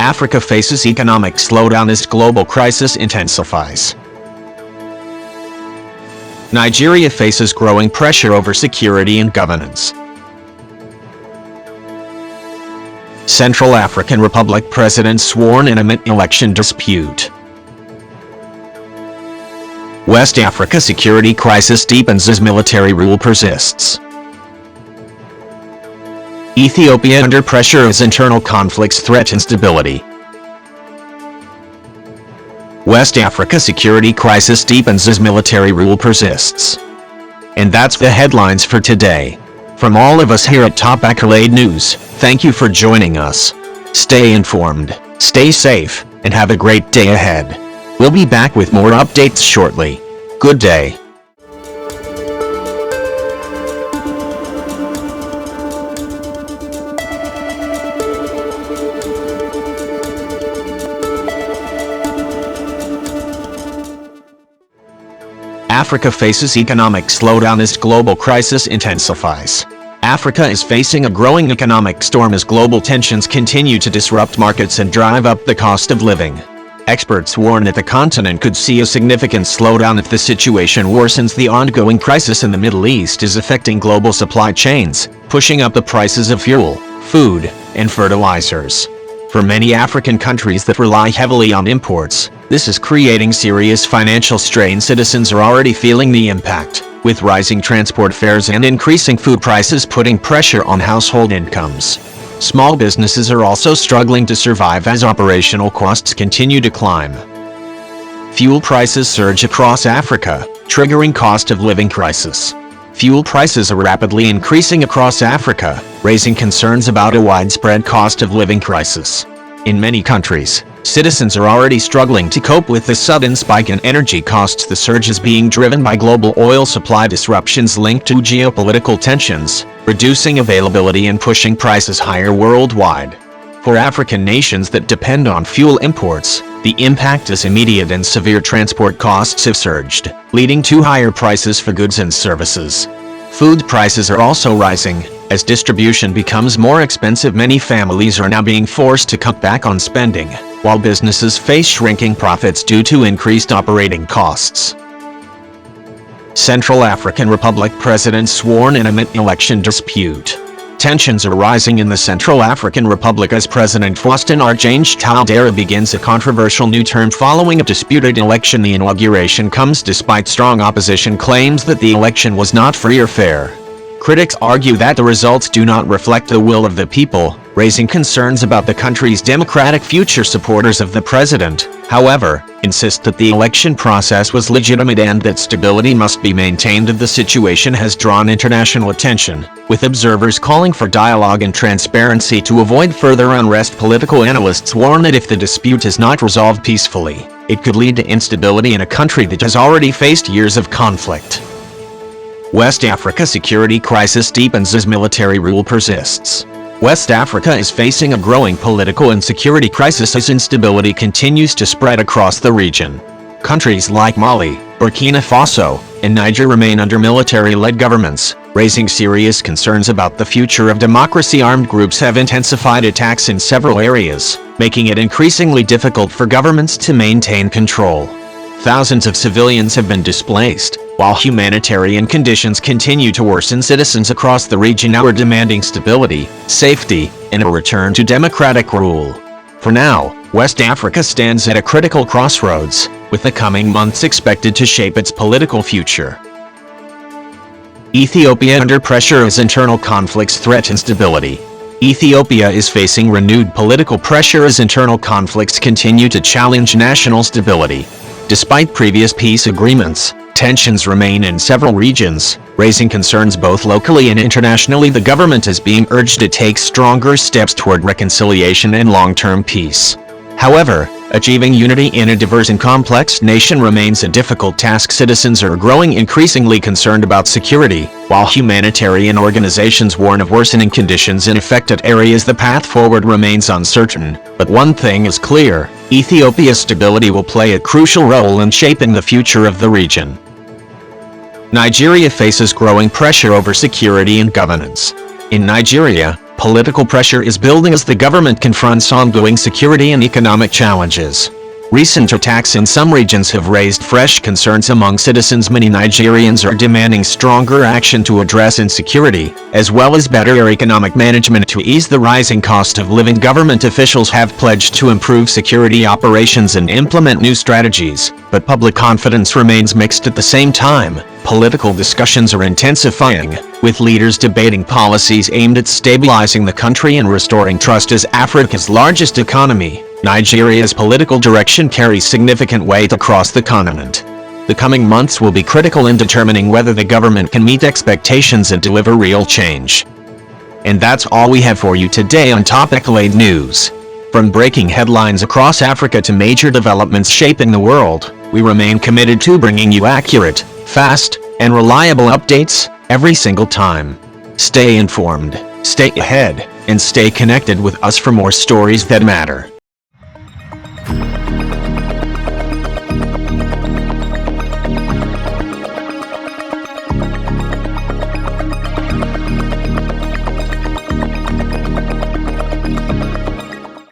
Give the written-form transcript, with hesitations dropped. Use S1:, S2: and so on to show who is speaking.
S1: Africa faces economic slowdown as global crisis intensifies. Nigeria faces growing pressure over security and governance. Central African Republic President sworn in amid election dispute. West Africa security crisis deepens as military rule persists. Ethiopia under pressure as internal conflicts threaten stability. West Africa security crisis deepens as military rule persists. And that's the headlines for today. From all of us here at Top Accolade News, thank you for joining us. Stay informed, stay safe, and have a great day ahead. We'll be back with more updates shortly. Good day. Africa faces economic slowdown as global crisis intensifies. Africa is facing a growing economic storm as global tensions continue to disrupt markets and drive up the cost of living. Experts warn that the continent could see a significant slowdown if the situation worsens. The ongoing crisis in the Middle East is affecting global supply chains, pushing up the prices of fuel, food, and fertilizers. For many African countries that rely heavily on imports, this is creating serious financial strain. Citizens are already feeling the impact, with rising transport fares and increasing food prices putting pressure on household incomes. Small businesses are also struggling to survive as operational costs continue to climb. Fuel prices surge across Africa, triggering cost of living crisis. Fuel prices are rapidly increasing across Africa, raising concerns about a widespread cost of living crisis. In many countries, citizens are already struggling to cope with the sudden spike in energy costs. The surge is being driven by global oil supply disruptions linked to geopolitical tensions, reducing availability and pushing prices higher worldwide. For African nations that depend on fuel imports, the impact is immediate and severe. Transport costs have surged, leading to higher prices for goods and services. Food prices are also rising. As distribution becomes more expensive, many families are now being forced to cut back on spending, while businesses face shrinking profits due to increased operating costs. Central African Republic President sworn in amid election dispute. Tensions are rising in the Central African Republic as President Faustin Archange Touadera begins a controversial new term following a disputed election. The inauguration comes despite strong opposition claims that the election was not free or fair. Critics argue that the results do not reflect the will of the people, raising concerns about the country's democratic future. Supporters of the president, however, insist that the election process was legitimate and that stability must be maintained. The situation has drawn international attention, with observers calling for dialogue and transparency to avoid further unrest. Political analysts warn that if the dispute is not resolved peacefully, it could lead to instability in a country that has already faced years of conflict. West Africa security crisis deepens as military rule persists. West Africa is facing a growing political and security crisis as instability continues to spread across the region. Countries like Mali, Burkina Faso, and Niger remain under military-led governments, raising serious concerns about the future of democracy. Armed groups have intensified attacks in several areas, making it increasingly difficult for governments to maintain control. Thousands of civilians have been displaced, while humanitarian conditions continue to worsen. Citizens across the region now are demanding stability, safety, and a return to democratic rule. For now, West Africa stands at a critical crossroads, with the coming months expected to shape its political future. Ethiopia under pressure as internal conflicts threaten stability. Ethiopia is facing renewed political pressure as internal conflicts continue to challenge national stability. Despite previous peace agreements, tensions remain in several regions, raising concerns both locally and internationally. The government is being urged to take stronger steps toward reconciliation and long-term peace. However, achieving unity in a diverse and complex nation remains a difficult task. Citizens are growing increasingly concerned about security, while humanitarian organizations warn of worsening conditions in affected areas. The path forward remains uncertain, but one thing is clear: Ethiopia's stability will play a crucial role in shaping the future of the region. Nigeria faces growing pressure over security and governance. In Nigeria, Political pressure is building as the government confronts ongoing security and economic challenges. Recent attacks in some regions have raised fresh concerns among citizens. Many Nigerians are demanding stronger action to address insecurity, as well as better economic management to ease the rising cost of living. Government officials have pledged to improve security operations and implement new strategies, but public confidence remains mixed at the same time. Political discussions are intensifying, with leaders debating policies aimed at stabilizing the country and restoring trust as Africa's largest economy. Nigeria's political direction carries significant weight across the continent. The coming months will be critical in determining whether the government can meet expectations and deliver real change. And that's all we have for you today on Topic-Led News. From breaking headlines across Africa to major developments shaping the world, we remain committed to bringing you accurate, fast, and reliable updates every single time. Stay informed, stay ahead, and stay connected with us for more stories that matter.